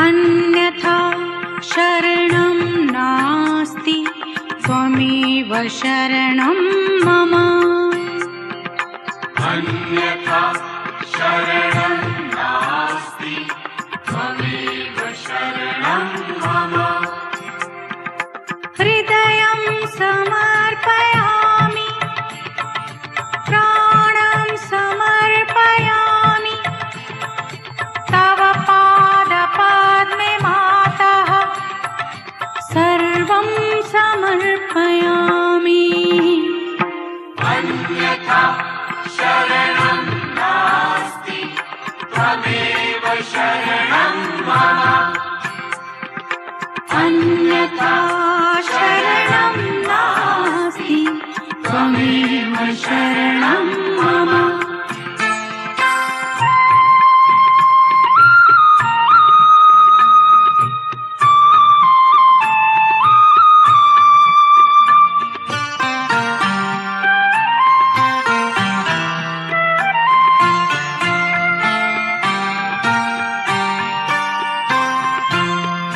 अन्यथा शरणं नास्ति त्वमेव शरणं मम। अन्यथा शरणं नास्ति त्वमेव शरणं मम। हृदयं समर्पयामि प्राणं समर्पयामि तव पादपद्मे मातः सर्वं समर्पयामि। अन्यथा शरणं नास्ति त्वमेव शरणं मम। अन्यथा शरणं नास्ति त्वमेव शरणं मम।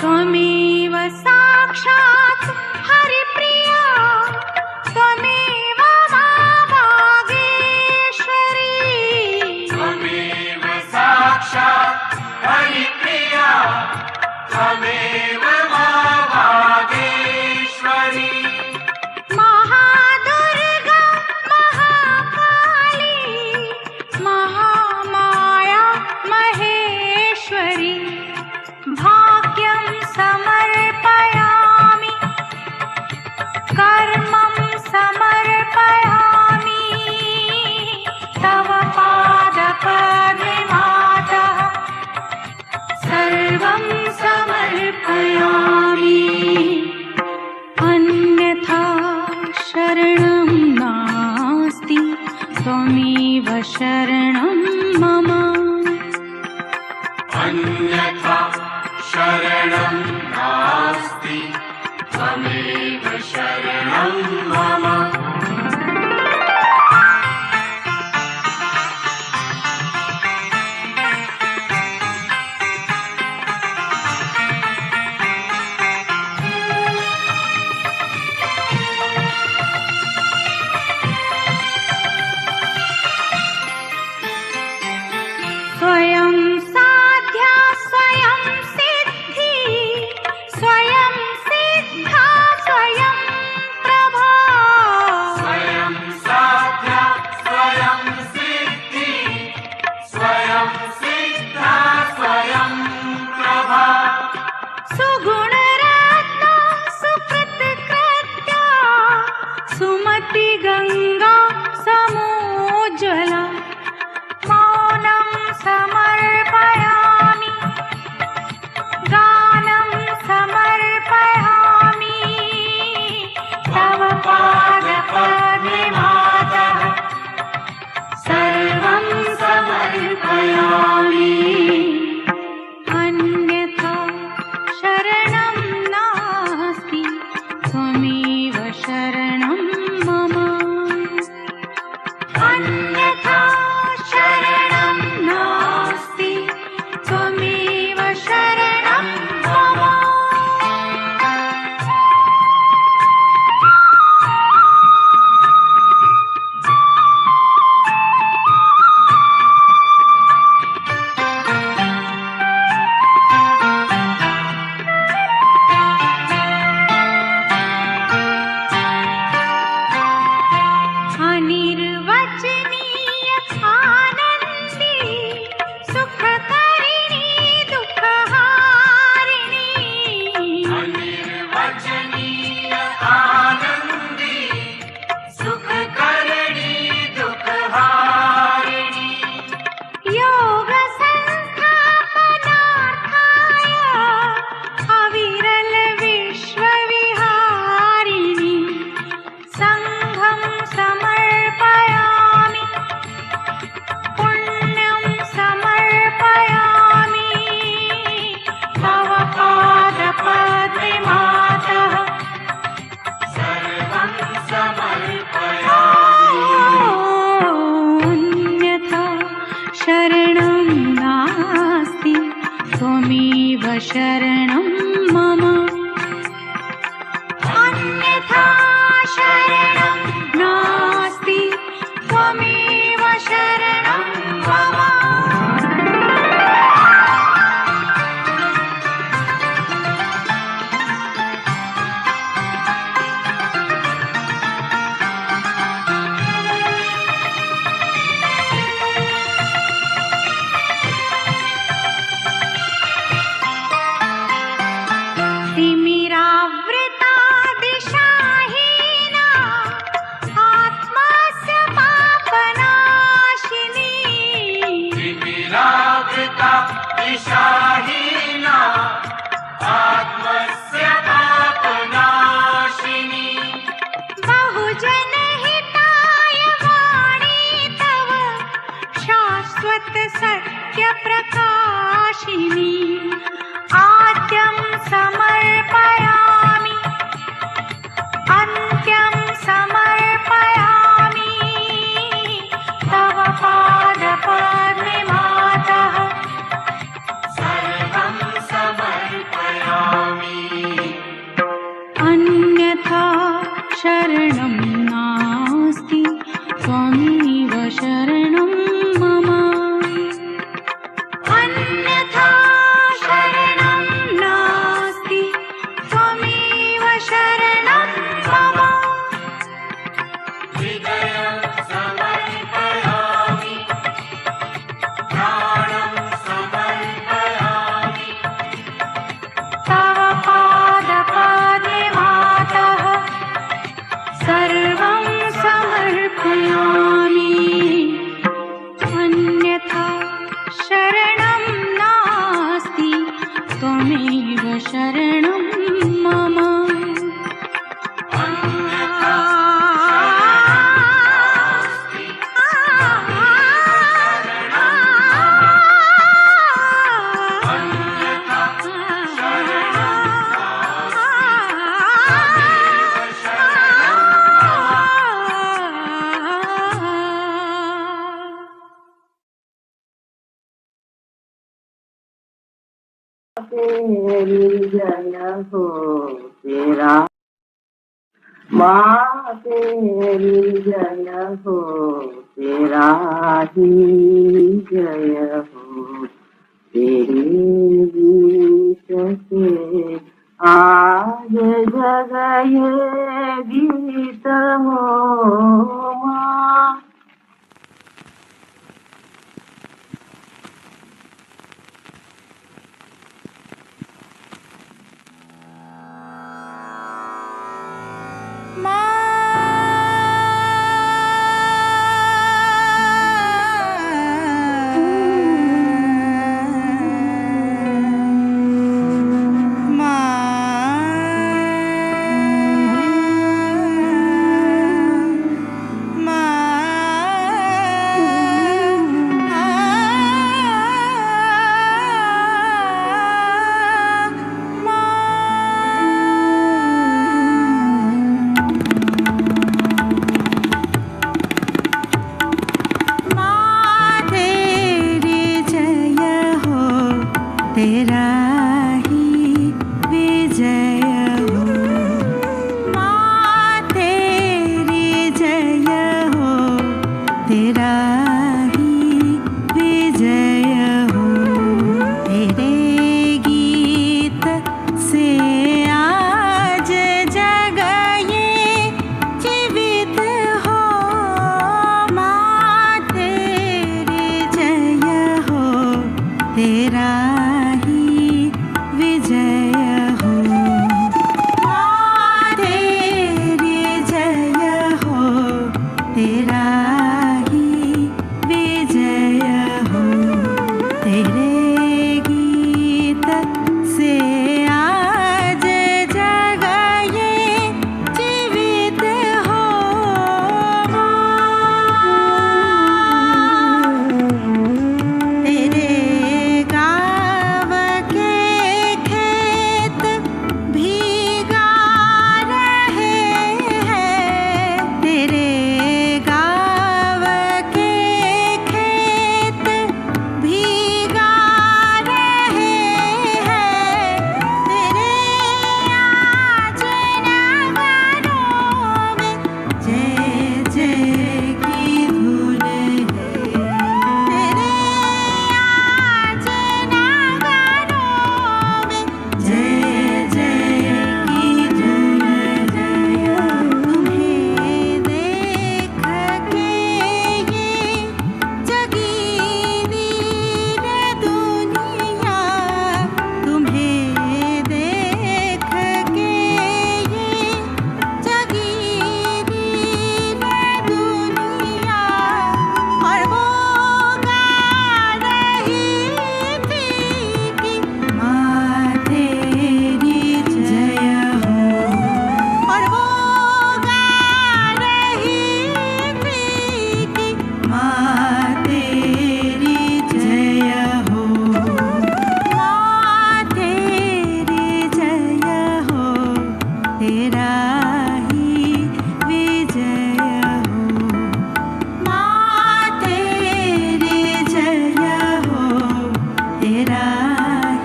त्वमेव साक्षात् हरिप्रिया त्वमेव मा भागेश्वरी। त्वमेव साक्षात् हरिप्रिया त्वमेव मा भागेश्वरी। महादुर्गा महाकाली महामाया महेश्वरी भाग्यं समर्पयामि कर्मं समर्पयामि तव पादपद्मे मातः सर्वं समर्पयामि। अन्यथा शरणं नास्ति त्वमेव शरणं मम। अन्यथा शरणं नास्ति त्वमेव शरणं मम। स्वयं साध्या स्वयं सिद्धि स्वयं सिद्धा स्वयं प्रभा। शरणं मम अन्यथा शरणं नास्ति त्वमेव शरणं मम तिमिरावृता दिशाहीना आत्मस्य पापनाशिनी तिमिरावृता दिशाहीना आत्मस्य पापनाशिनी बहुजनहिताय वाणी तव शाश्वत सत्य प्रकाशिनी आद्यं समर्पयामि अन्त्यं समर्पयामि तव पादपद्मे मातः सर्वं समर्पयामि अन्यथा शरणं नास्ति त्वमेव शरणं मम अन्यथा शरणं नास्ति त्वमेव शरणं मम हृदयं समर्पयामि प्राणं समर्पयामि तव पादपद्मे मातः सर्वं समर्पयामि अन्यथा शरणं नास्ति त्वमेव शरणं मम अन्यथा तेरी जय हो तेरा माँ तेरी जय हो तेरा ही जय हो तेरे गीत से आज जग ये गीत हो माँ तेरा ही विजय हो माँ तेरी जय हो तेरा ही विजय हो तेरे गीत से आज जग ये जीवित हो माँ तेरी जय हो तेरा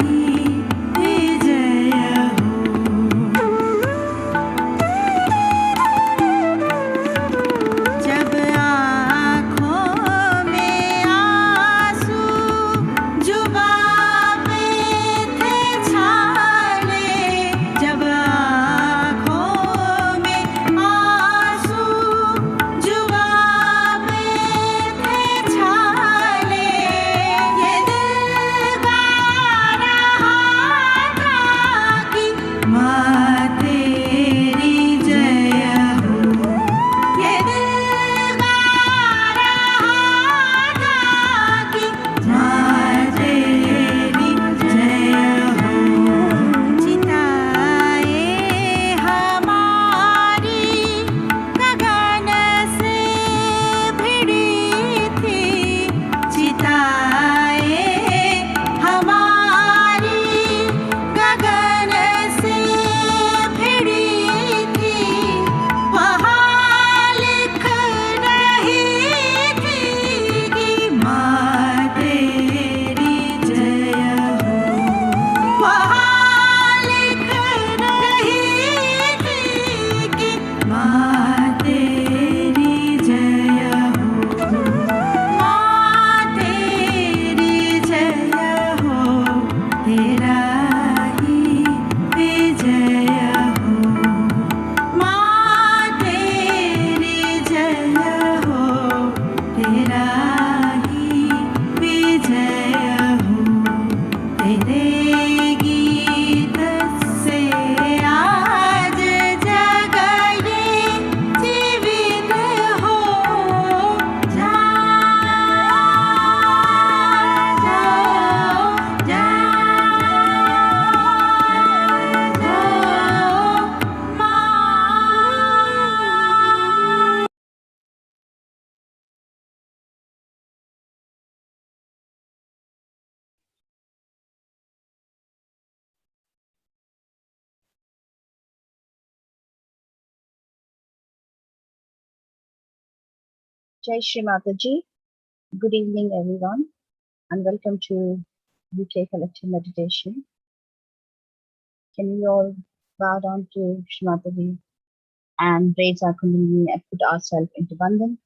ही विजय हो। जब आँखों में आंसू जुबां पे थे छाले, जब आँखों में आंसू जुबां पे थे छाले, ये दिल गा रहा था कि माँ तेरी जय हो। ये दिल गा रहा था कि माँ तेरी जय हो। चिताएं हमारी गगन से भिड़ी थी, चिताएं हमारी गगन से भिड़ी थी, वहाँ लिख रही थी कि माँ तेरी जय हो। वहाँ लिख रही थी कि माँ तेरी जय हो। माँ तेरी जय हो, तेरा ही विजय हो। माँ तेरी जय हो, तेरा ही विजय हो। तेरे गीत से आज जग ये जीवित हो। जाओ जाओ माँ। Jai Shri Mataji. Good evening, everyone, and welcome to UK Collective Meditation. Can we all bow down to Shri Mataji and raise our Kundalini and put ourselves into Bandhan?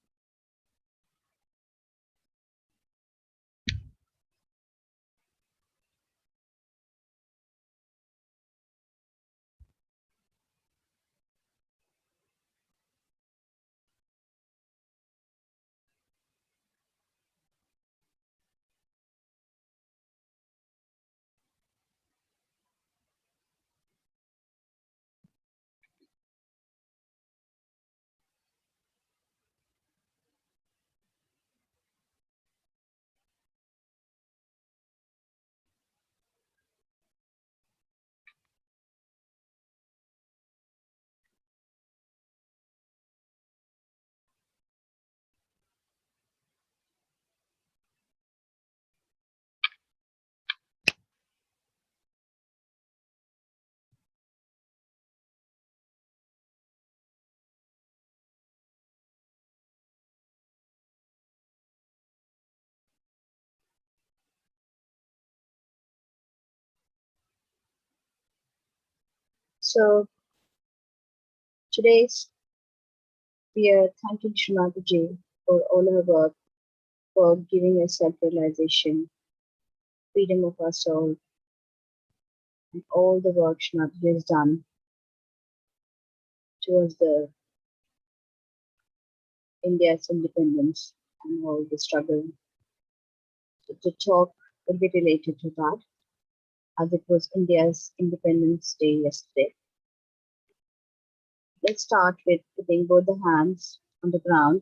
So today's we are thanking Shri Mataji for all her work, for giving us self-realization, freedom of our soul, and all the work Shri Mataji has done towards the India's independence and all the struggle. So the talk will be related to that, as it was India's Independence Day yesterday. Let's start with putting both the hands on the ground.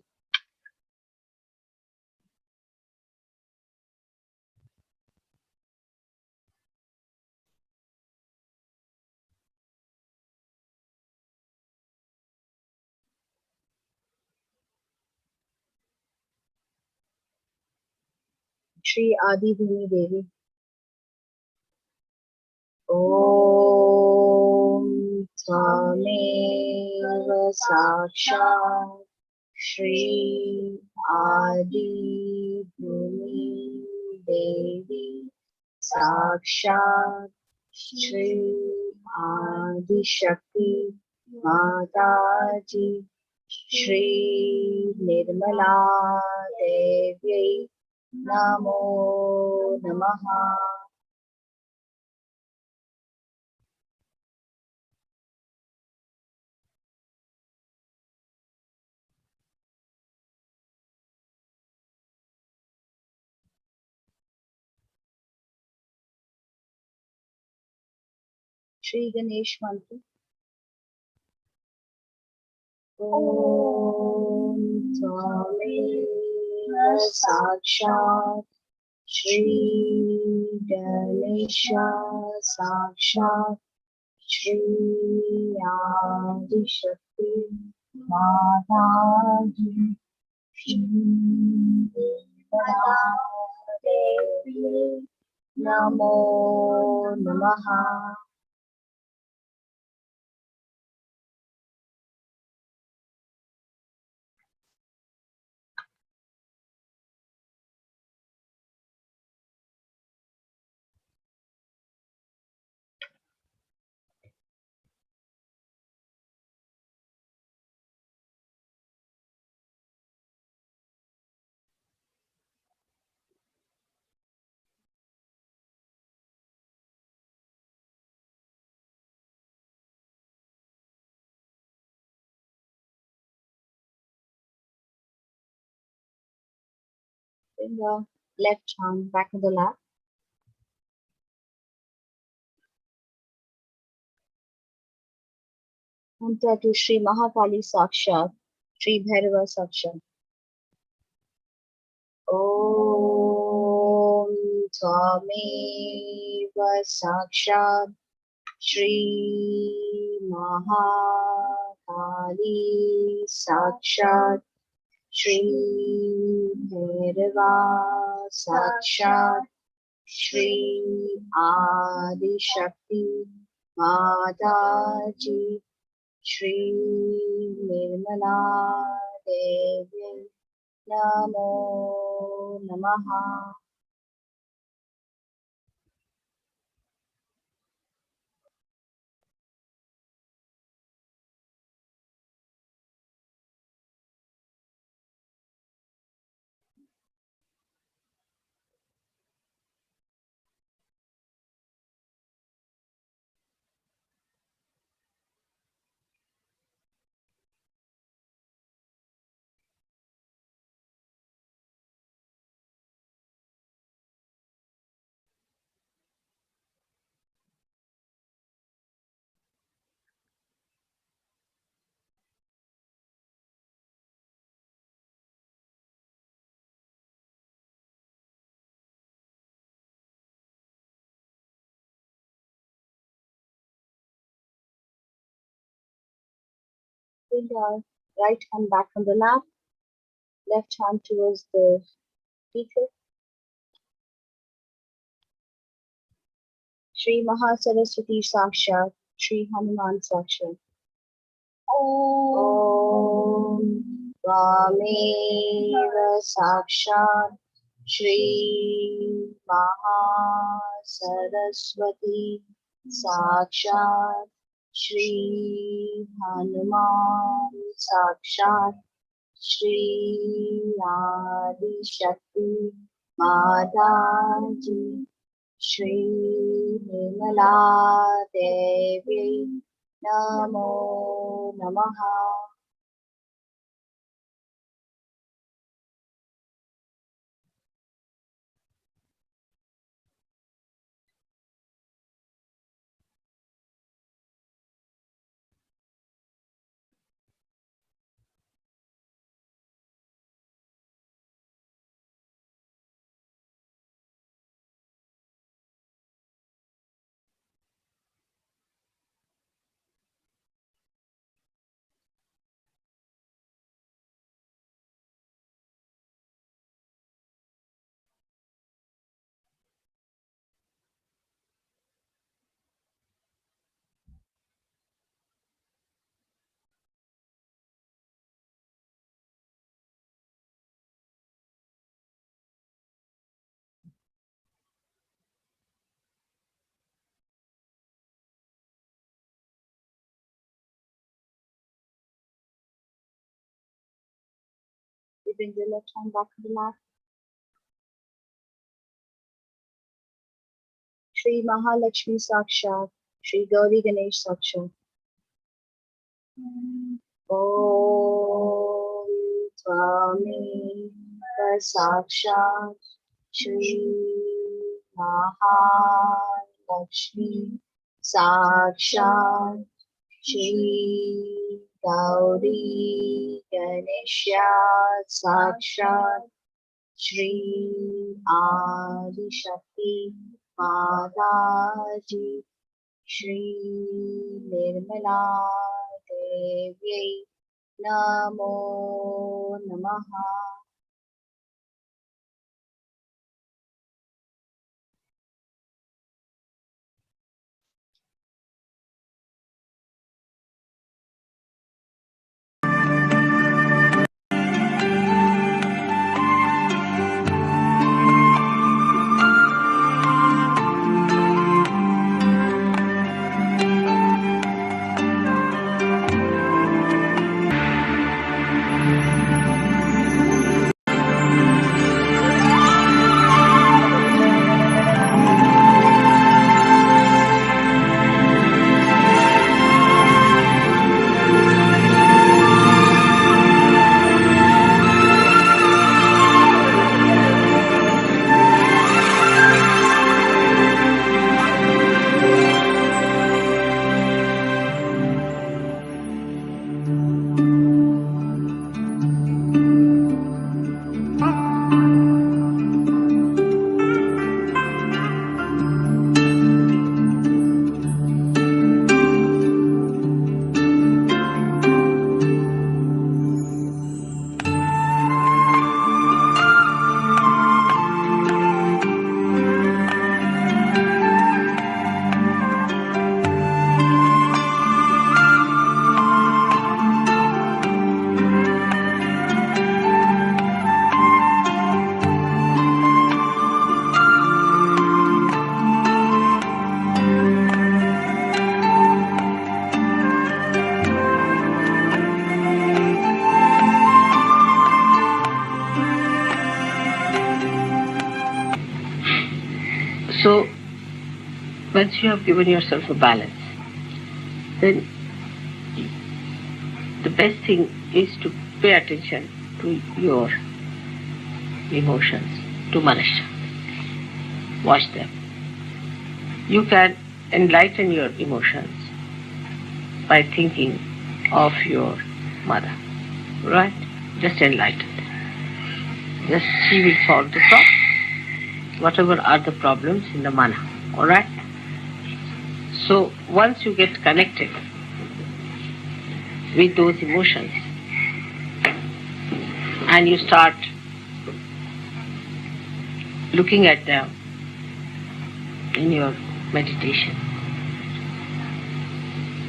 Shri Adi Bhumi Devi. Om Tvamev Sakshat Shri Adi Bhumi Devi साक्षात् श्री आदि शक्ति माता जी श्री निर्मला देव्यै नमो नमः। श्री गणेश मंत्र। ओम त्वमेव साक्षात् श्री गणेश साक्षात् श्री आदिशक्ति माता जी श्री निर्मला देवी नमो नमः। Bring the left hand back in the lap. Mantra to Sri Mahakali Sakshat, Sri Bhairava Sakshat. Om Tvameva Sakshat Shri Mahakali Sakshat Shri Bhairava Sakshat Shri Adi Shakti Mataji Shri Nirmala Devi Namo Namaha. Bring your right hand back on the lap, left hand towards the speaker. Shri Mahasaraswati Sakshat, Shri Hanuman Sakshat. Om Tvameva Sakshat Shri Mahasaraswati Sakshat Shri Hanuman Sakshat Shri Adi Shakti Mataji Shri Nirmala Devi Namo Namaha. Slowly bring your left hand back to the mat. Shri Mahalakshmi Sakshat, Shri Gauri Ganesh Sakshat. Om Swami Sakshat Shri Mahalakshmi Sakshat Shri Gauri Ganesha Sakshat Shri Adi Shakti Mataji Shri Nirmala Devi Namo Namaha. So, once you have given yourself a balance, then the best thing is to pay attention to your emotions, to Manasya. Watch them. You can enlighten your emotions by thinking of your mother, right? Just enlighten them. Just she will solve the problem. Whatever are the problems in the mana, all right? So once you get connected with those emotions and you start looking at them in your meditation,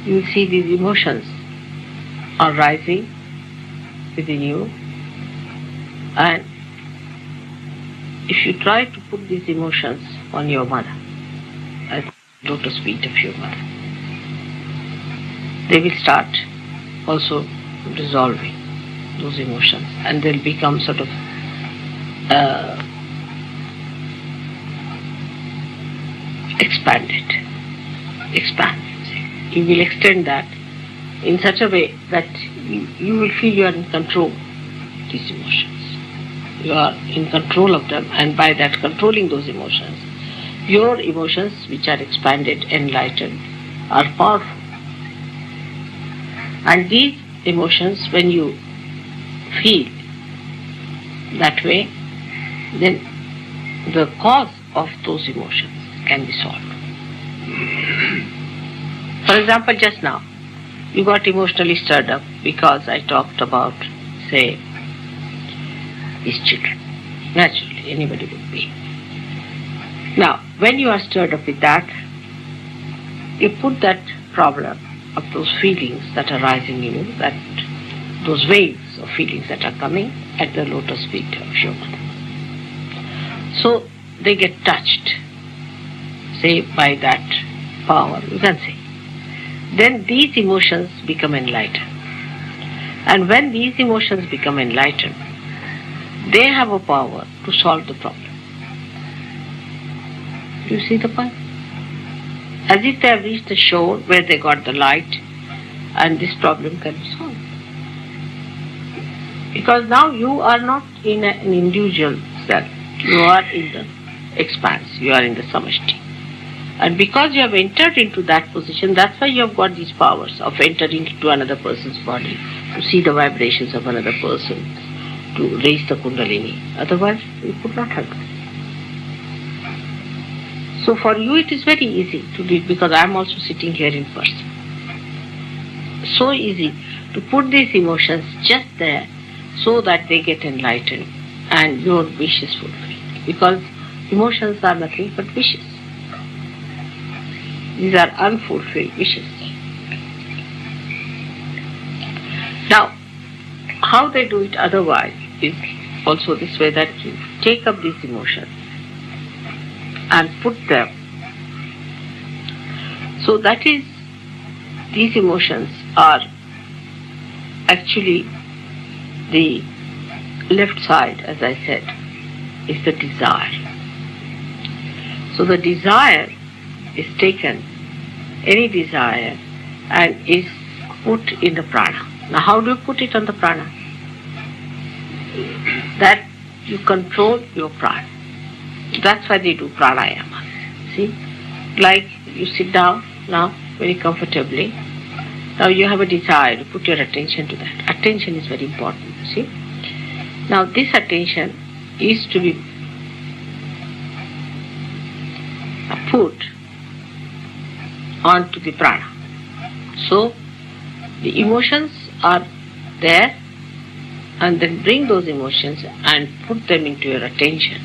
you will see these emotions are rising within you, and if you try to put these emotions on your mother, at the lotus feet of your mother, they will start also dissolving those emotions, and they'll become sort of expand. You will extend that in such a way that you will feel you are in control of these emotions. You are in control of them, and by that controlling those emotions, your emotions which are expanded, enlightened, are powerful. And these emotions, when you feel that way, then the cause of those emotions can be solved. For example, just now, you got emotionally stirred up because I talked about, say, these children. Naturally, anybody would be. Now, when you are stirred up with that, you put that problem of those feelings that are rising in you, that those waves of feelings that are coming at the lotus feet of your mother. So they get touched, say, by that power, you can say. Then these emotions become enlightened. And when these emotions become enlightened, they have a power to solve the problem. Do you see the point? As if they have reached the shore where they got the light and this problem can be solved. Because now you are not in an individual self. You are in the expanse. You are in the samashti. And because you have entered into that position, that's why you have got these powers of entering into another person's body, to see the vibrations of another person, to raise the kundalini. Otherwise, you could not have done. So for you it is very easy to do it, because I am also sitting here in person. So easy to put these emotions just there so that they get enlightened and your wish is fulfilled. Because emotions are nothing but wishes. These are unfulfilled wishes. Now, how they do it otherwise is also this way, that you take up these emotions and put them. So that is, these emotions are actually the left side, as I said, is the desire. So the desire is taken, any desire, and is put in the prana. Now how do you put it on the prana? That you control your prana. That's why they do pranayama. See? Like you sit down now very comfortably. Now you have a desire to put your attention to that. Attention is very important, see? Now this attention is to be put onto the prana. So the emotions are there, and then bring those emotions and put them into your attention.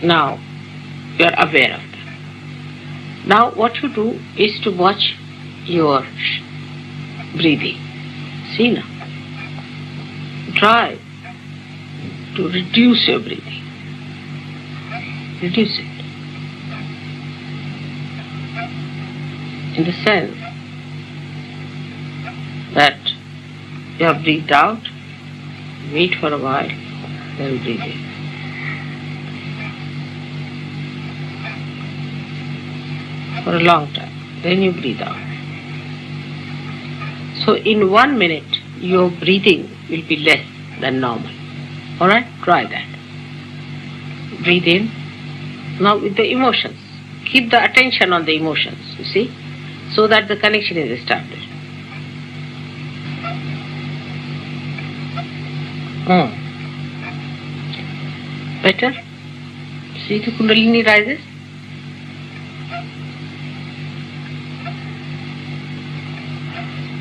Now you are aware of them. Now what you do is to watch your breathing. See now. Try to reduce your breathing. Reduce it. In the sense that you have breathed out, wait for a while, then breathe in. For a long time, then you breathe out. So in 1 minute, your breathing will be less than normal. Alright, try that. Breathe in. Now with the emotions. Keep the attention on the emotions, you see, so that the connection is established. Better? See the Kundalini rises?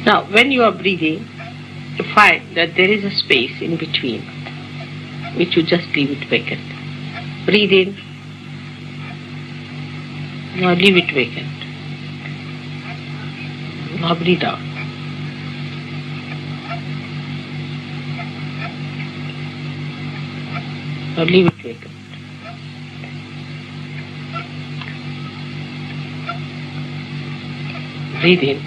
Now, when you are breathing, you find that there is a space in between, which you just leave it vacant. Breathe in. Now leave it vacant. Now breathe out. Now leave it vacant. Breathe in.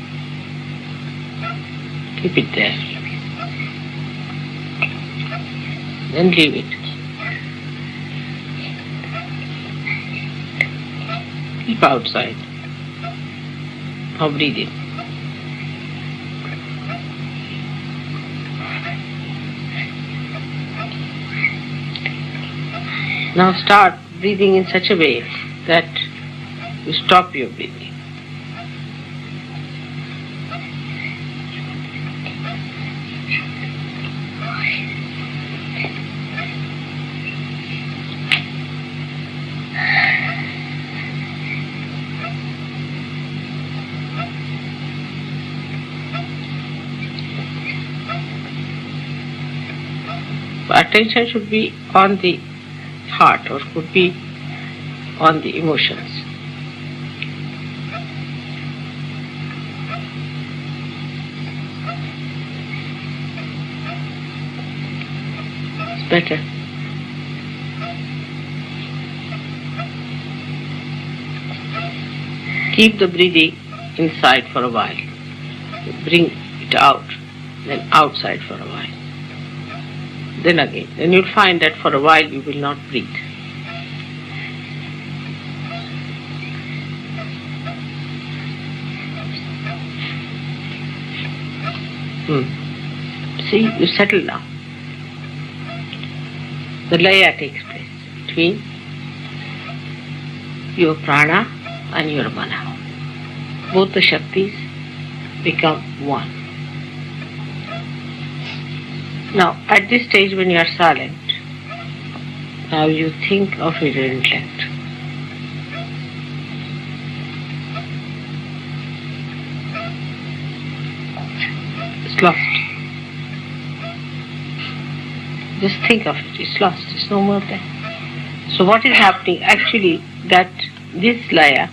Keep it there. Then leave it. Keep outside. Now breathe in. Now start breathing in such a way that you stop your breathing. Attention should be on the heart or could be on the emotions. It's better. Keep the breathing inside for a while. Bring it out, then outside for a while. Then again, then you'll find that for a while you will not breathe. See, you settle down. The laya takes place between your prana and your mana. Both the Shaktis become one. Now, at this stage when you are silent, now you think of your intellect. It's lost. Just think of it, it's lost, it's no more there. So what is happening? Actually, that this laya,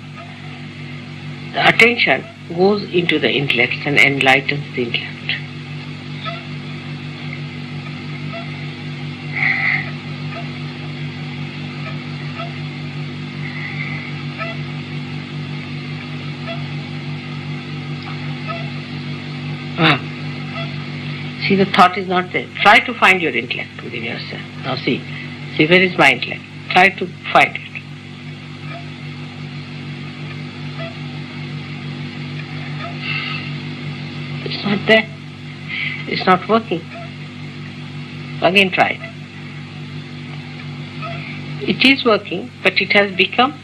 the attention goes into the intellect and enlightens the intellect. See, the thought is not there. Try to find your intellect within yourself. Now see, where is my intellect? Try to find it. It's not there. It's not working. Again try it. It is working, but it has become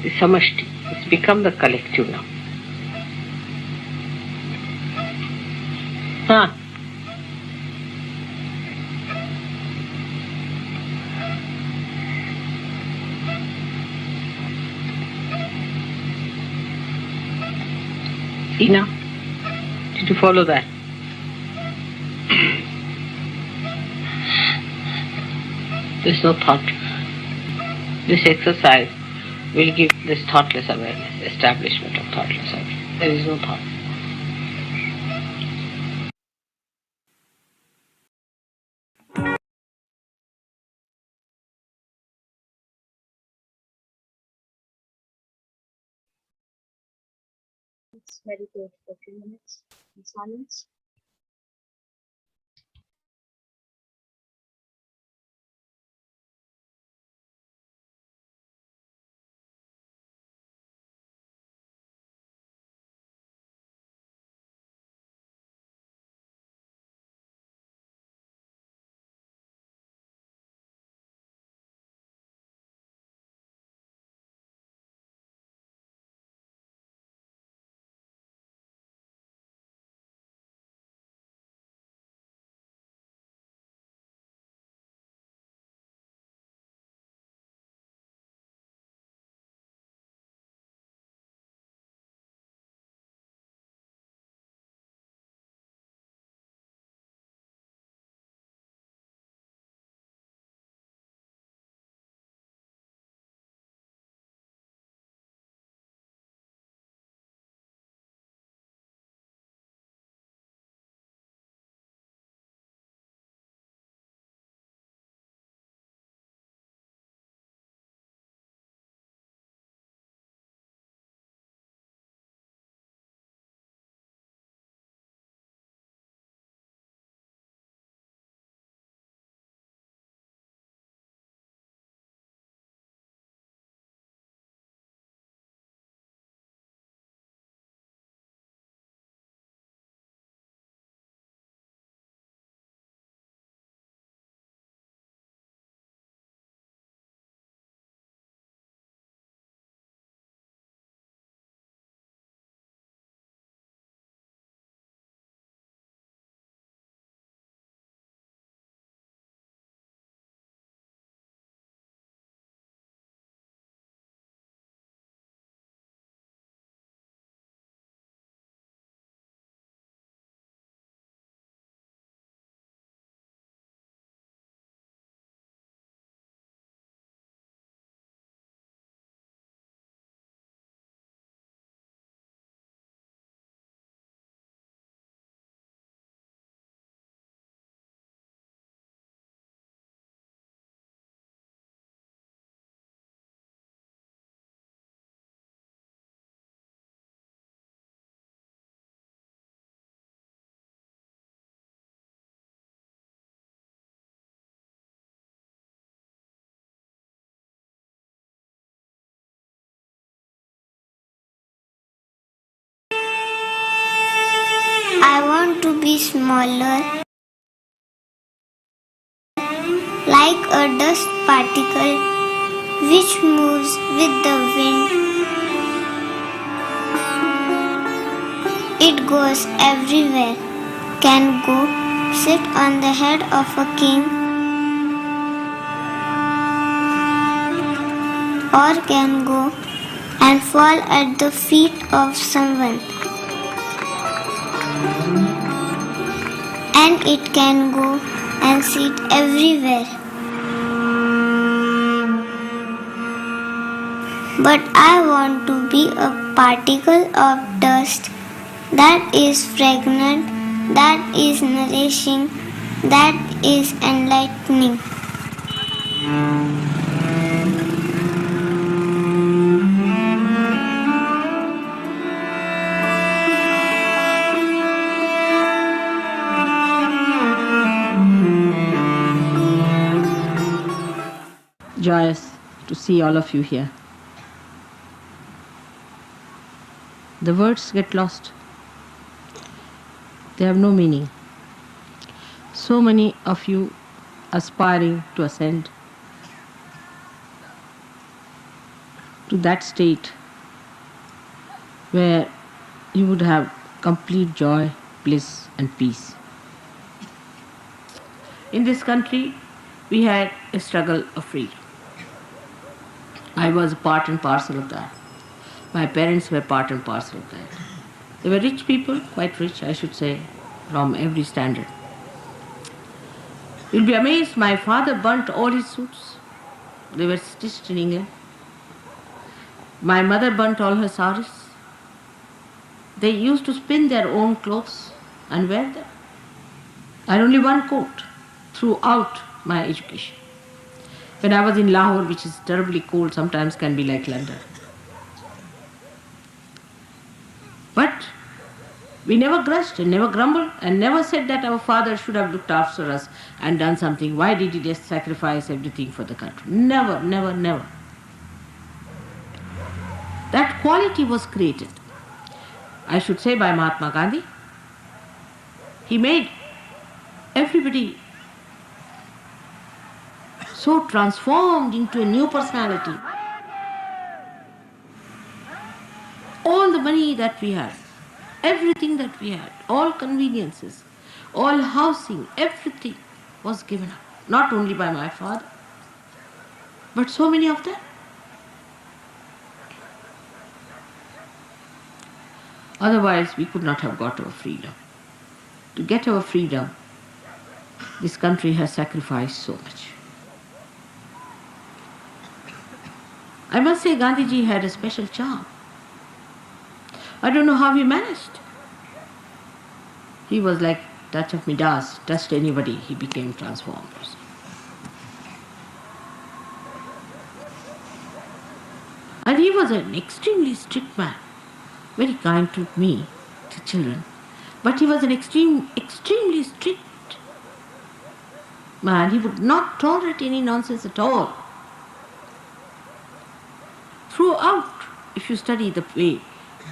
the samashti. It's become the collective now. See now? Did you follow that? There's no thought. This exercise will give this thoughtless awareness, establishment of thoughtless awareness. There is no thought. Let's meditate for a few minutes in silence. I want to be smaller, like a dust particle which moves with the wind. It goes everywhere, can go sit on the head of a king, or can go and fall at the feet of someone. And it can go and sit everywhere. But I want to be a particle of dust that is fragrant, that is nourishing, that is enlightening. Joyous to see all of you here. The words get lost. They have no meaning. So many of you aspiring to ascend to that state where you would have complete joy, bliss, and peace. In this country, we had a struggle of freedom. I was part and parcel of that. My parents were part and parcel of that. They were rich people, quite rich, I should say, from every standard. You'll be amazed, my father burnt all his suits. They were stitched in England. My mother burnt all her saris. They used to spin their own clothes and wear them. I had only one coat throughout my education. When I was in Lahore, which is terribly cold, sometimes can be like London. But we never grudged and never grumbled and never said that our father should have looked after us and done something. Why did he just sacrifice everything for the country? Never, never, never. That quality was created, I should say, by Mahatma Gandhi. He made everybody so transformed into a new personality. All the money that we had, everything that we had, all conveniences, all housing, everything was given up. Not only by my father, but so many of them. Otherwise, we could not have got our freedom. To get our freedom, this country has sacrificed so much. I must say Gandhiji had a special charm. I don't know how he managed. He was like touch of Midas, touched anybody, he became transformed. And he was an extremely strict man, very kind to me, to children. But he was an extremely strict man. He would not tolerate any nonsense at all. Throughout, if you study the way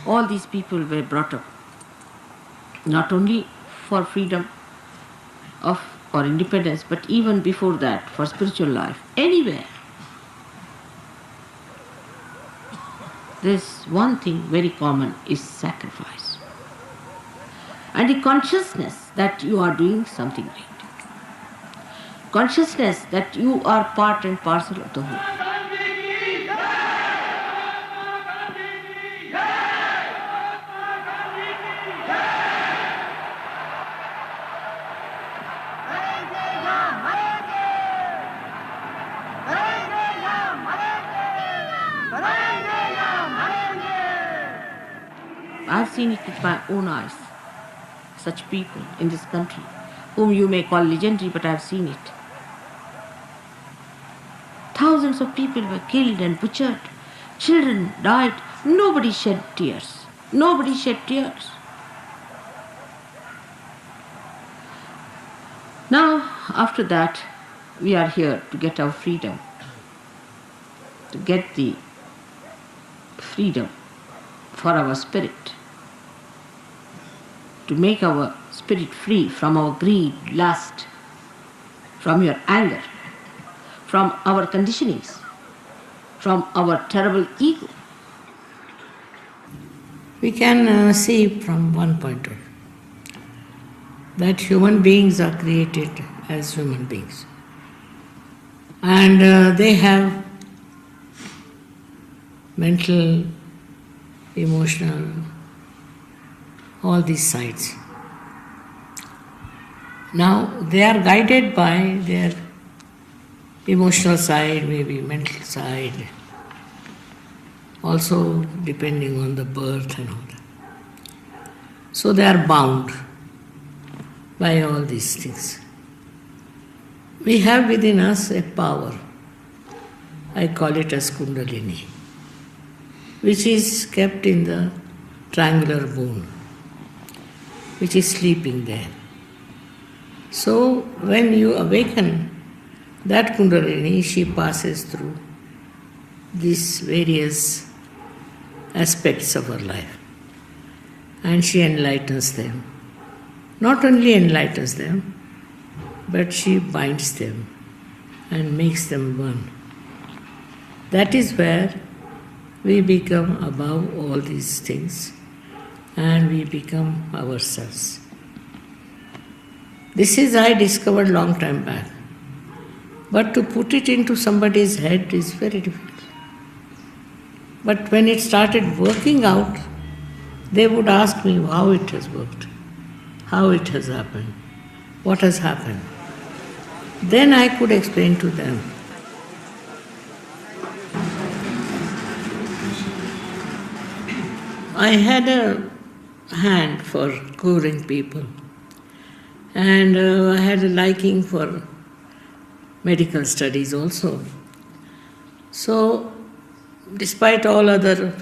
all these people were brought up, not only for freedom of or independence, but even before that, for spiritual life, anywhere, there's one thing very common is sacrifice. And the consciousness that you are doing something right. Consciousness that you are part and parcel of the whole. I've seen it with my own eyes. Such people in this country, whom you may call legendary, but I've seen it. Thousands of people were killed and butchered. Children died. Nobody shed tears. Nobody shed tears. Now, after that, we are here to get our freedom. To get the freedom for our spirit. To make our spirit free from our greed, lust, from your anger, from our conditionings, from our terrible ego. We can see from one point of view that human beings are created as human beings. And they have mental, emotional, all these sides. Now, they are guided by their emotional side, maybe mental side, also depending on the birth and all that. So they are bound by all these things. We have within us a power, I call it as Kundalini, which is kept in the triangular bone, which is sleeping there. So when you awaken that Kundalini, she passes through these various aspects of her life and she enlightens them. Not only enlightens them, but she binds them and makes them one. That is where we become above all these things and we become ourselves. This is I discovered long time back. But to put it into somebody's head is very difficult. But when it started working out, they would ask me how it has worked, how it has happened, what has happened. Then I could explain to them I had a hand for curing people, and I had a liking for medical studies also. So, despite all other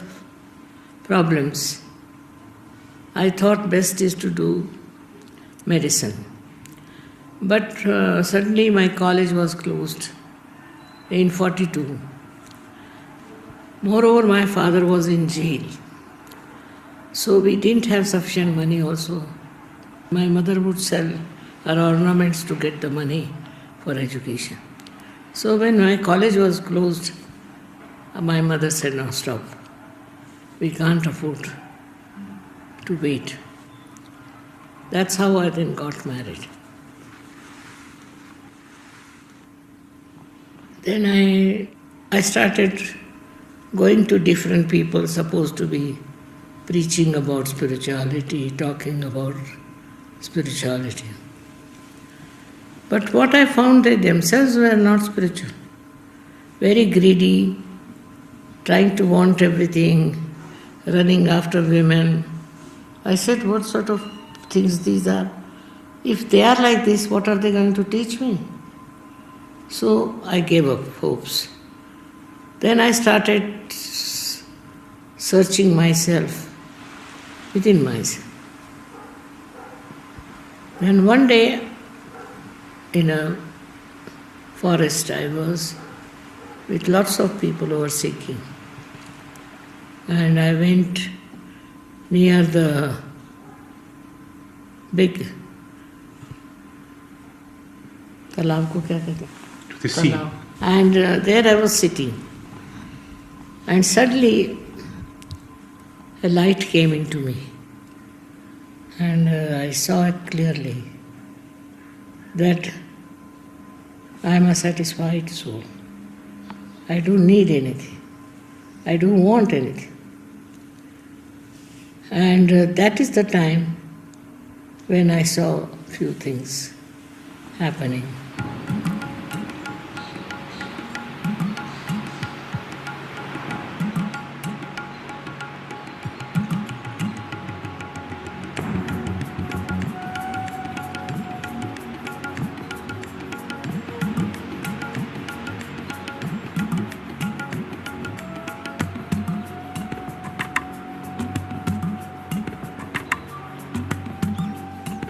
problems, I thought best is to do medicine. But suddenly my college was closed in 42. Moreover, my father was in jail. So we didn't have sufficient money also. My mother would sell her ornaments to get the money for education. So when my college was closed, my mother said, no, stop. We can't afford to wait. That's how I then got married. Then I started going to different people supposed to be preaching about spirituality, talking about spirituality. But what I found, they themselves were not spiritual. Very greedy, trying to want everything, running after women. I said, what sort of things these are? If they are like this, what are they going to teach me? So I gave up hopes. Then I started searching myself, within myself. Then one day, in a forest, I was with lots of people who were seeking. And I went near the big तालाब को क्या कहते हैं? The sea. Talau. And there I was sitting. And suddenly a light came into me. And I saw it clearly that I am a satisfied soul. I don't need anything. I don't want anything. And that is the time when I saw few things happening.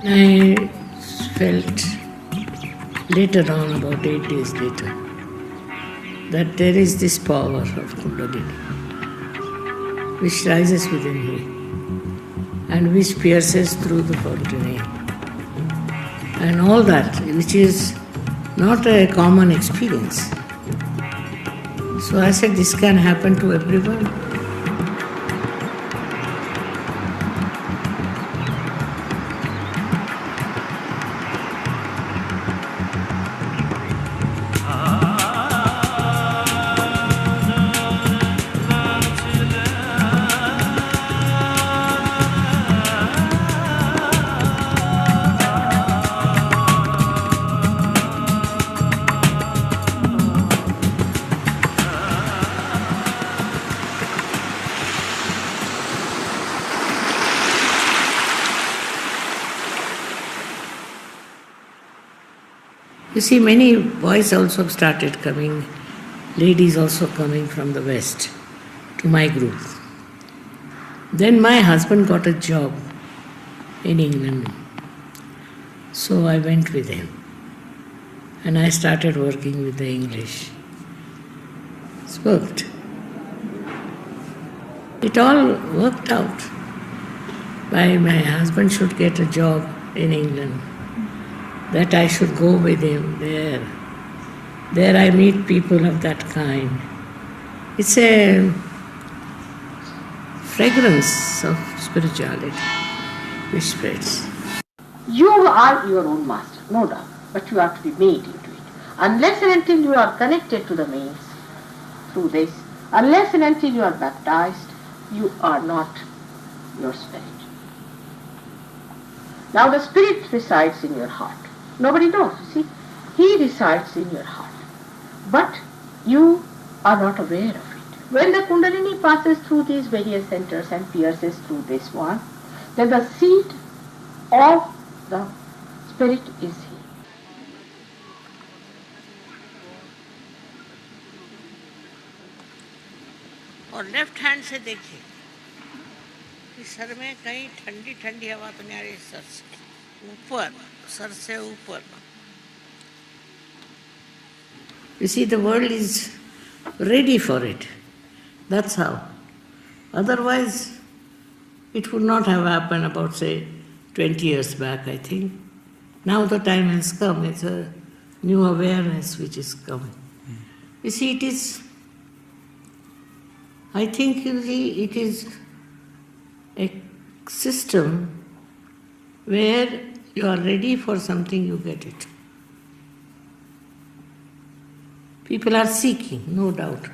I felt later on, about 8 days later, that there is this power of Kundalini which rises within me and which pierces through the fountain and all that, which is not a common experience. So I said, this can happen to everyone. You see, many boys also started coming, ladies also coming from the West to my group. Then my husband got a job in England. So I went with him. And I started working with the English. It's worked. It all worked out. Why my husband should get a job in England, that I should go with him there. There I meet people of that kind. It's a fragrance of spirituality which spreads. You are your own master, no doubt, but you have to be made into it. Unless and until you are connected to the means through this, unless and until you are baptized, you are not your spirit. Now the spirit resides in your heart. Nobody knows, you see. He resides in your heart. But you are not aware of it. When the Kundalini passes through these various centers and pierces through this one, then the seat of the spirit is here. और left hand से देखिए कि sir में कहीं ठंडी ठंडी हवा तो नहीं आ रही, सर से ऊपर, सर से ऊपर. You see, the world is ready for it. That's how. Otherwise, it would not have happened about, say, 20 years back, I think. Now the time has come. It's a new awareness which is coming. You see, it is, I think, you see, it is a system where you are ready for something, you get it. People are seeking, no doubt.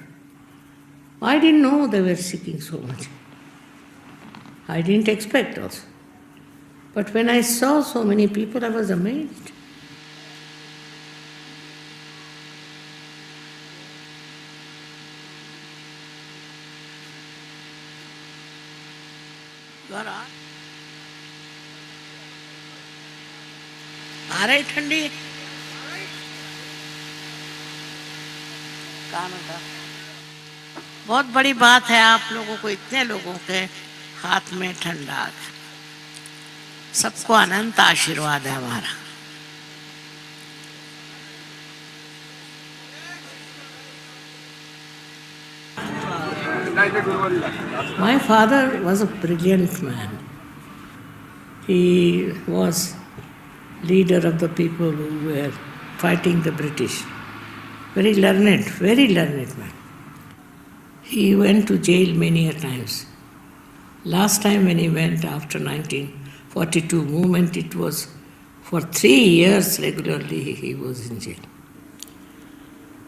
I didn't know they were seeking so much. I didn't expect also. But when I saw so many people, I was amazed. You are on? आ रही ठंडी कान का. बहुत बड़ी बात है आप लोगों को, इतने लोगों के हाथ में ठंडा. सबको अनंत आशीर्वाद है हमारा. My father was a brilliant man. He was leader of the people who were fighting the British. Very learned man. He went to jail many a times. Last time when he went after 1942 movement, it was for 3 years regularly he was in jail.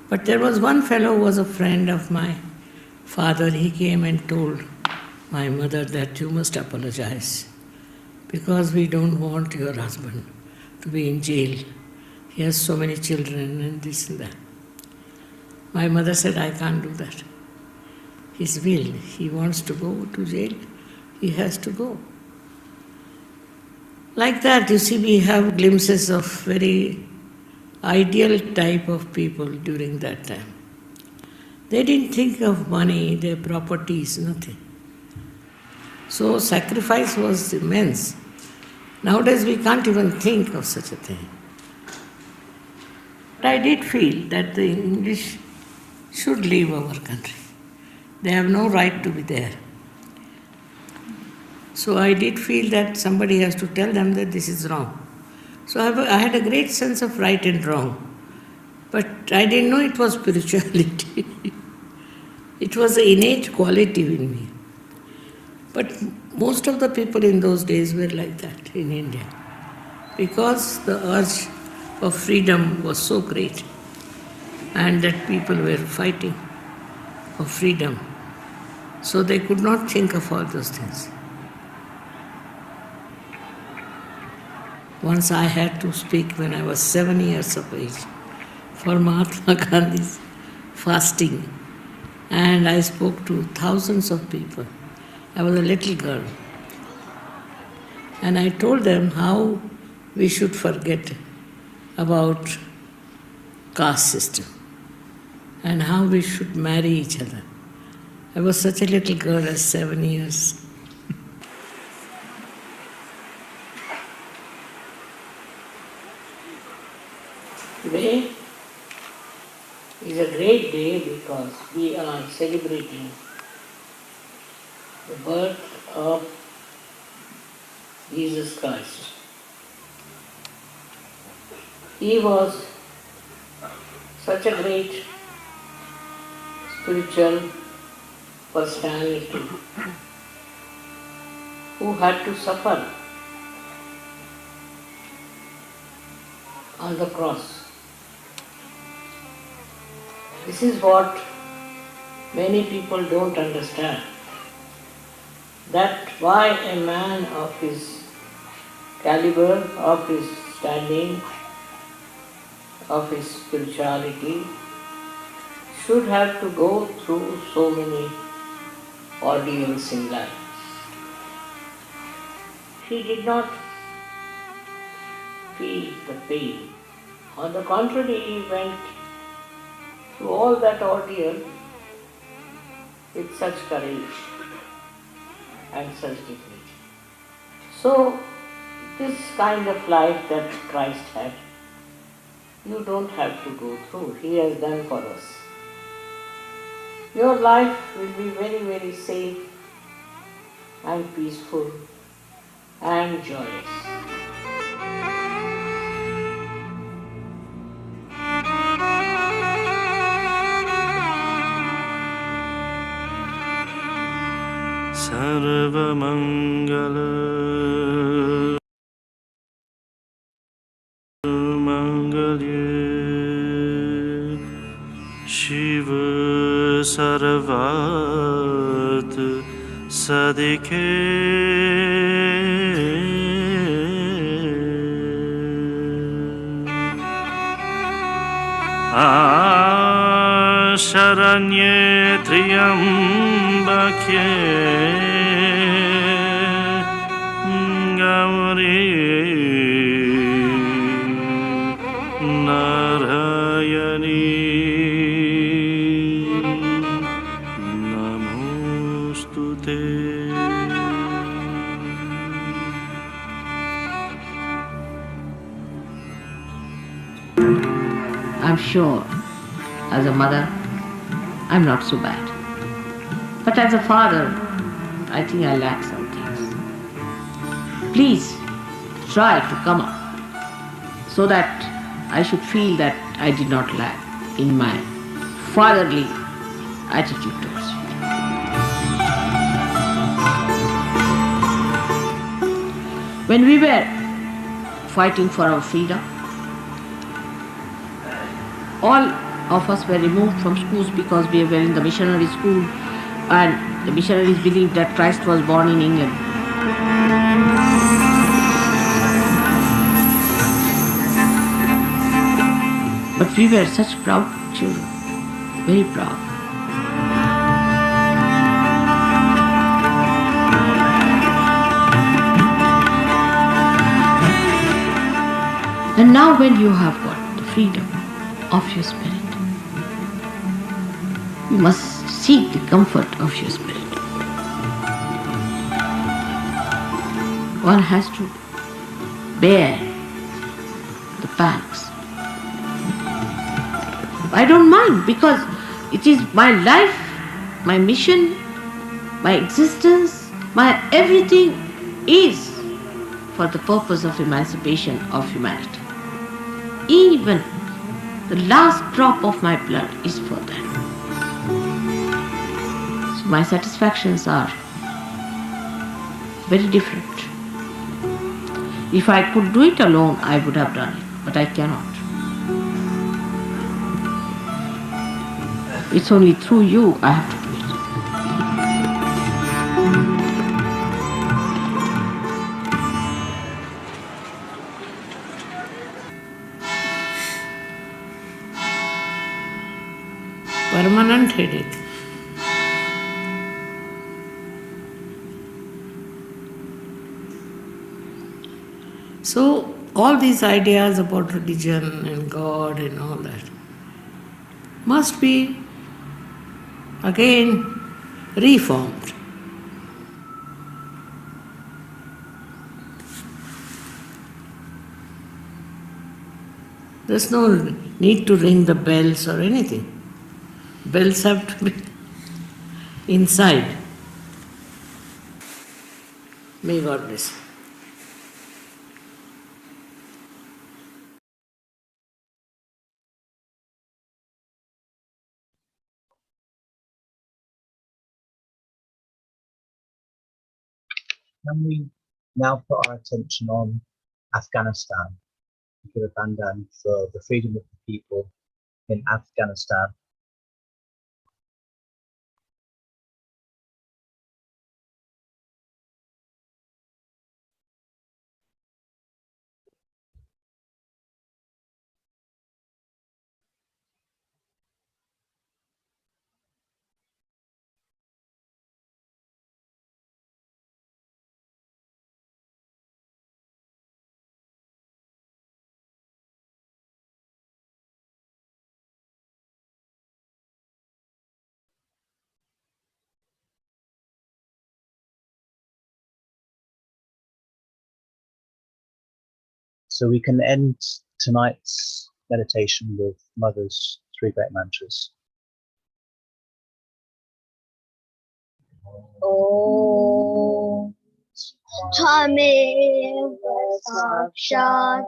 But there was one fellow who was a friend of my father. He came and told my mother that you must apologize because we don't want your husband to be in jail. He has so many children and this and that. My mother said, I can't do that. His will, he wants to go to jail, he has to go. Like that, you see, we have glimpses of very ideal type of people during that time. They didn't think of money, their properties, nothing. So sacrifice was immense. Nowadays we can't even think of such a thing. But I did feel that the English should leave our country. They have no right to be there. So I did feel that somebody has to tell them that this is wrong. So I had a great sense of right and wrong. But I didn't know it was spirituality. It was an innate quality in me. But most of the people in those days were like that in India. Because the urge of freedom was so great and that people were fighting for freedom. So they could not think of all those things. Once I had to speak when I was 7 years of age for Mahatma Gandhi's fasting, and I spoke to thousands of people. I was a little girl. And I told them how we should forget about caste system and how we should marry each other. I was such a little girl at 7 years. Today is a great day because we are celebrating the birth of Jesus Christ. He was such a great spiritual personality who had to suffer on the cross. This is what many people don't understand. That why a man of his caliber, of his standing, of his spirituality should have to go through so many ordeals in life. He did not feel the pain. On the contrary, he went through all that ordeal with such courage and such dignity. So, this kind of life that Christ had, you don't have to go through. He has done for us. Your life will be very, very safe and peaceful and joyous. सर्वमङ्गल मङ्गल्ये Shiv सर्वात् सदिके शरण्ये त्र्यम्बके गौरी नारायणी नमोऽस्तु ते। I'm sure, as a mother, I'm not so bad. But as a father, I think I lack some things. Please try to come up so that I should feel that I did not lack in my fatherly attitude towards you. When we were fighting for our freedom, all of us were removed from schools because we were in the missionary school, and the missionaries believed that Christ was born in England. But we were such proud children, very proud. And now when you have got the freedom of your spirit, you must seek the comfort of your spirit. One has to bear the pangs. I don't mind, because it is my life, my mission, my existence, my everything is for the purpose of emancipation of humanity. Even the last drop of my blood is for that. So my satisfactions are very different. If I could do it alone, I would have done it, but I cannot. It's only through you I have to do it. Permanent headache. So, all these ideas about religion and God and all that must be again reformed. There's no need to ring the bells or anything. Bells have to be inside. May God bless you. Can we now put our attention on Afghanistan, the abandon for the freedom of the people in Afghanistan? So we can end tonight's meditation with Mother's three great mantras. Om Twamev Sakshat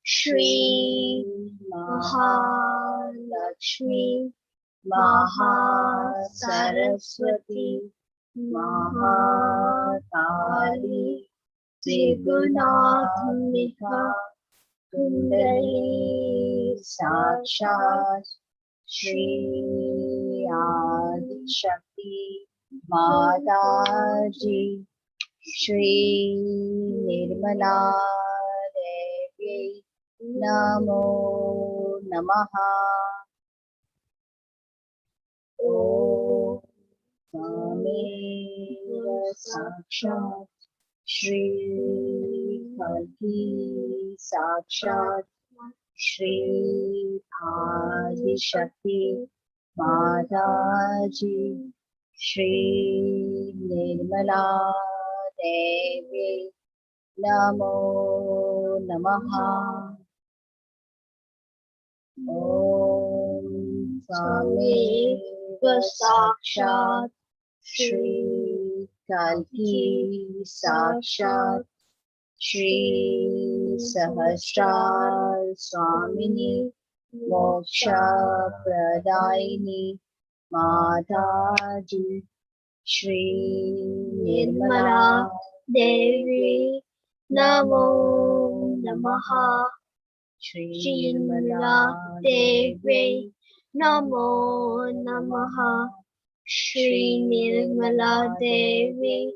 Shri Mahalakshmi Mahasaraswati Mahakali Trigunathmika Kundali Sakshat Shri Adi Shakti Mataji Shri Nirmala Devi Namo Namaha. Om Tameva Sakshat Shri Kalki Sakshat Shri Adi Shakti Mataji Shri Nirmala Devi Namo Namaha. Om Tameva Sakshat Shri Kalki Sakshat Shri Sahasrar Swamini Moksha Pradaini Mataji Shri Nirmala Devi Namo Namaha. Shri Nirmala Devi Namo Namaha. Shri Nirmala Devi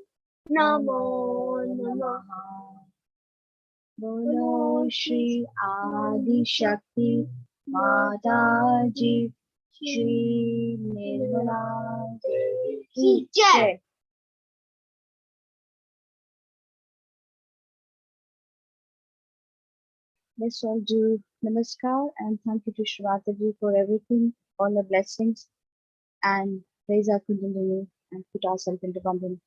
Namo Namaha. Bolo Shri Adi Shakti Mataji Shri Nirmala Devi Ki Jai. Let's all do namaskar and thank you to Shravataji for everything, all the blessings, and raise our kundalini and put ourselves into bandhan.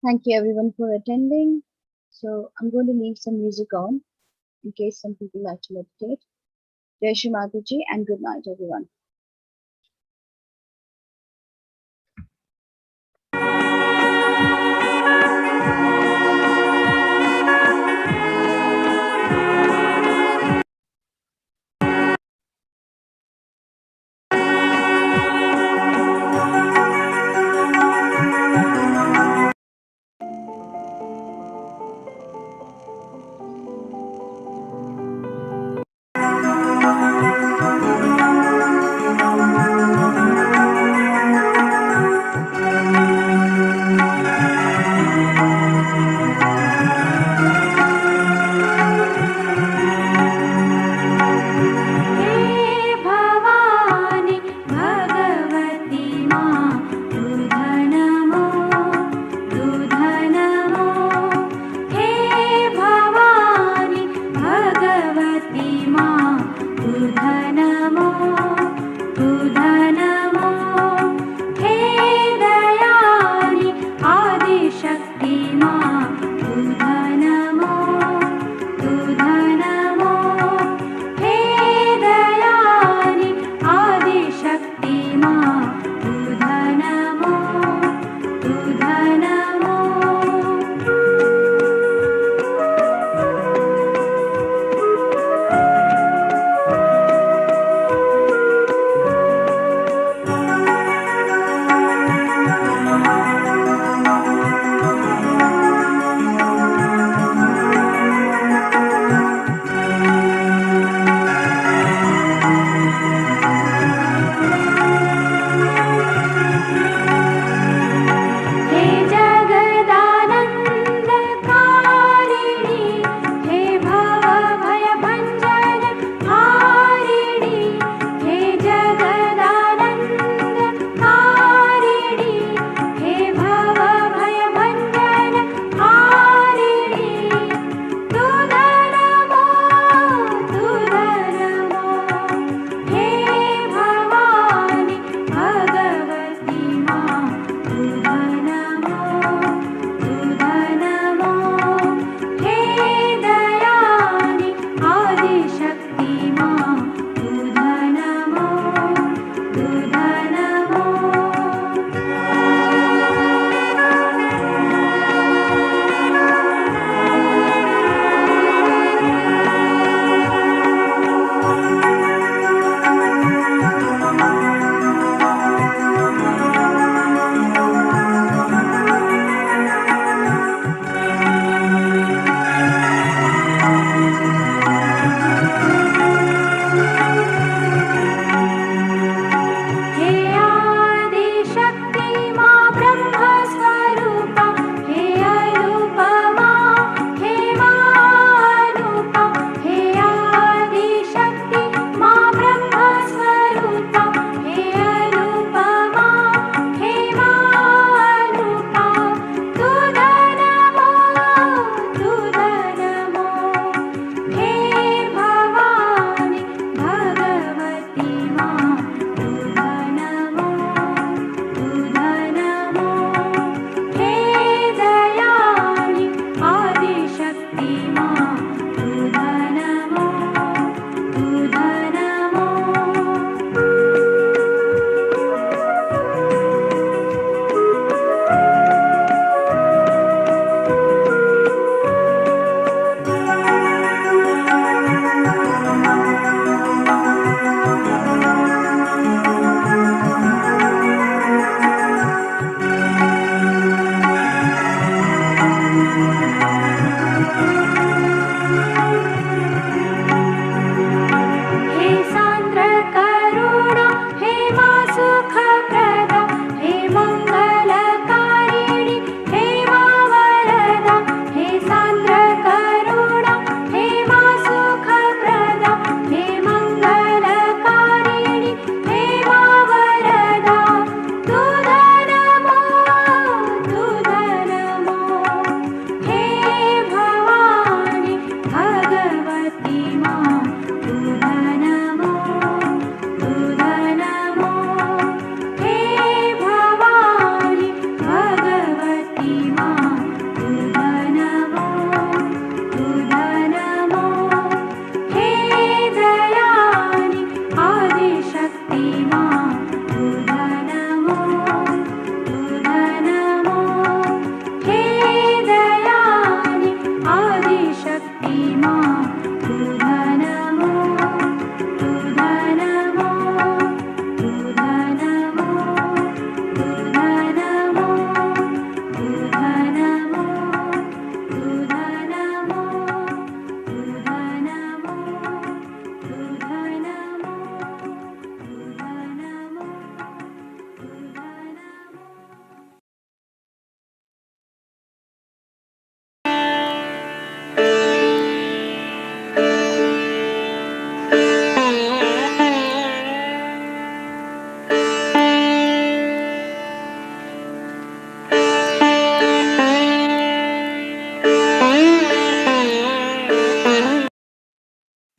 Thank you everyone for attending. So I'm going to leave some music on in case some people like to meditate. Jai Shri Mataji and good night everyone.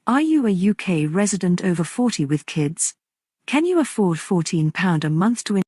Are you a UK resident over 40 with kids? Can you afford £14 a month to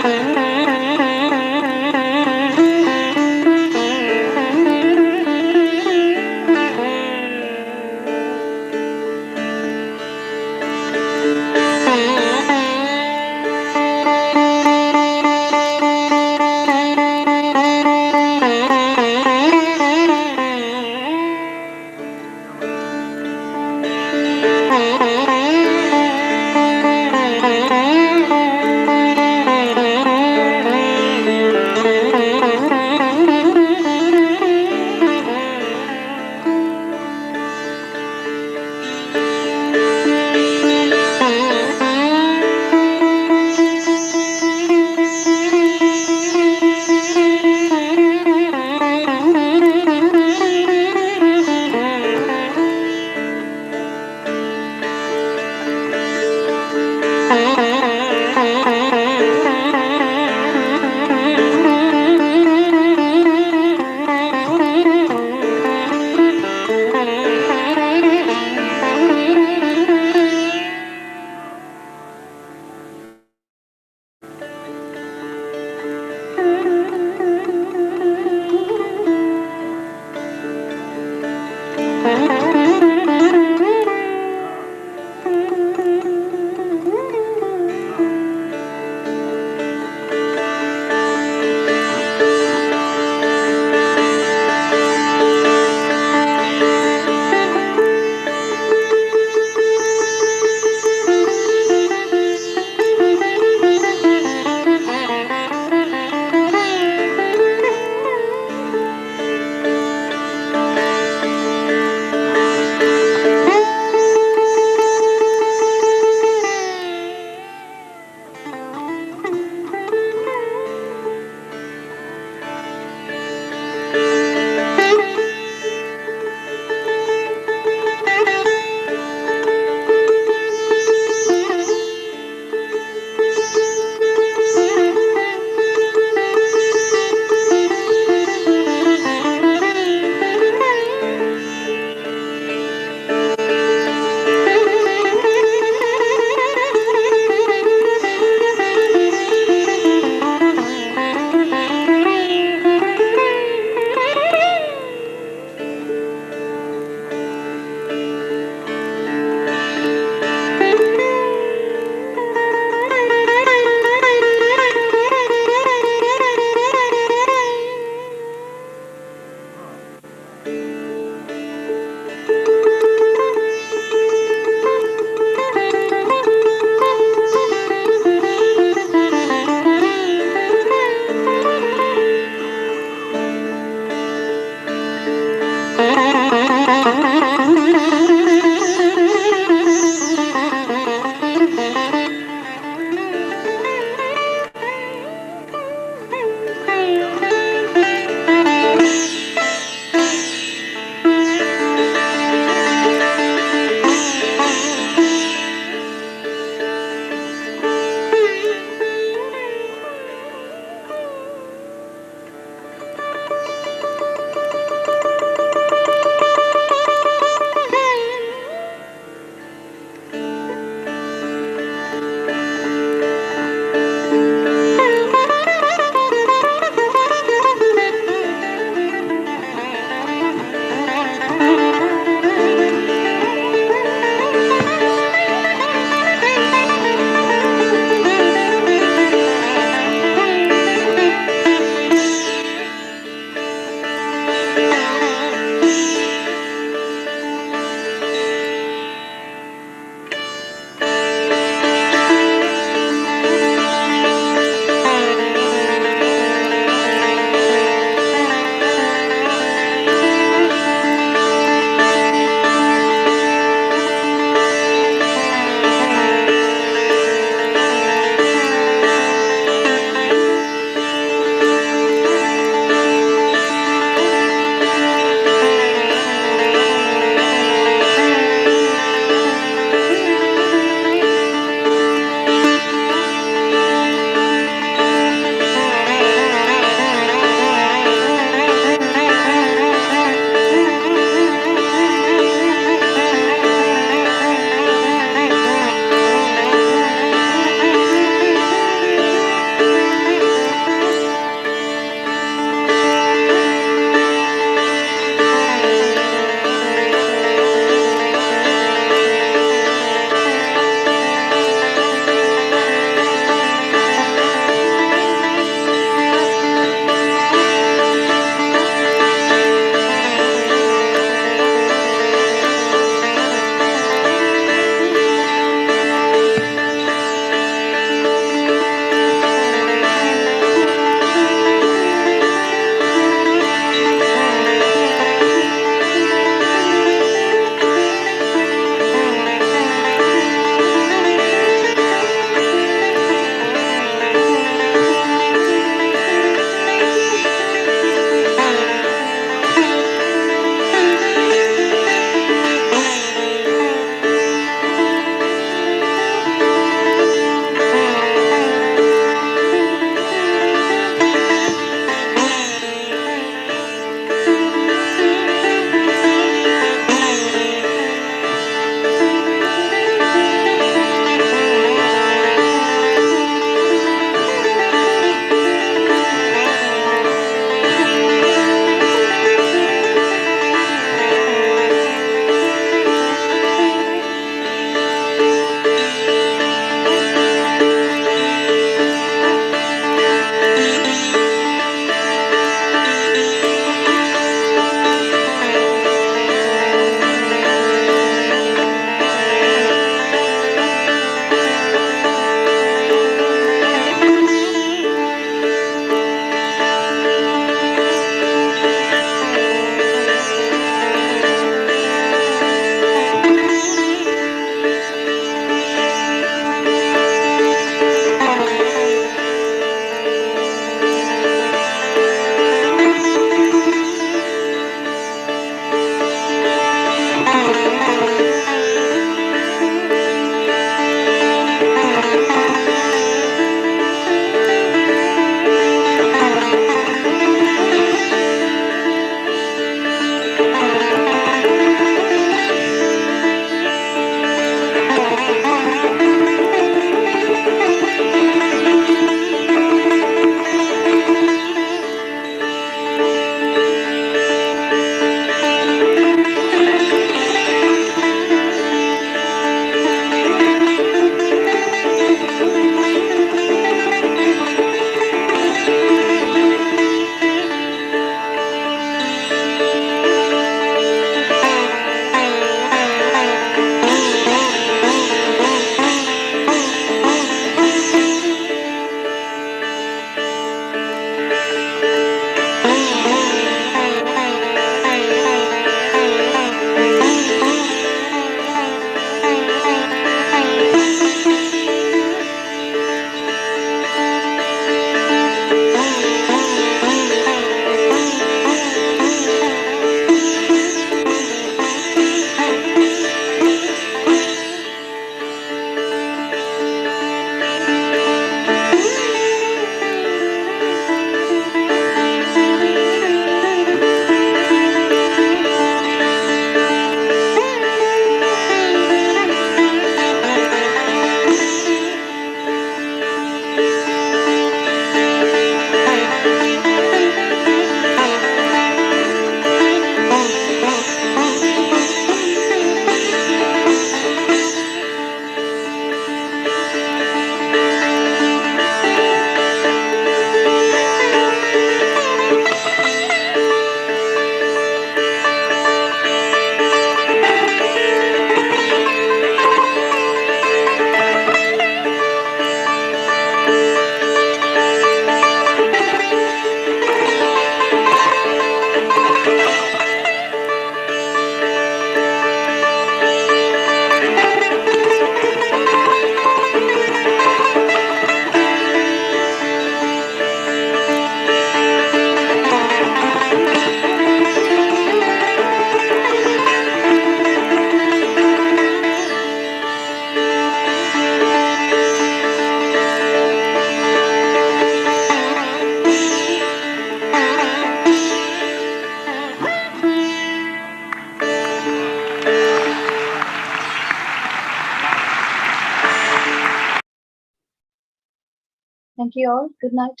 Thank you all. Good night.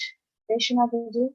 Jai Shri Mataji.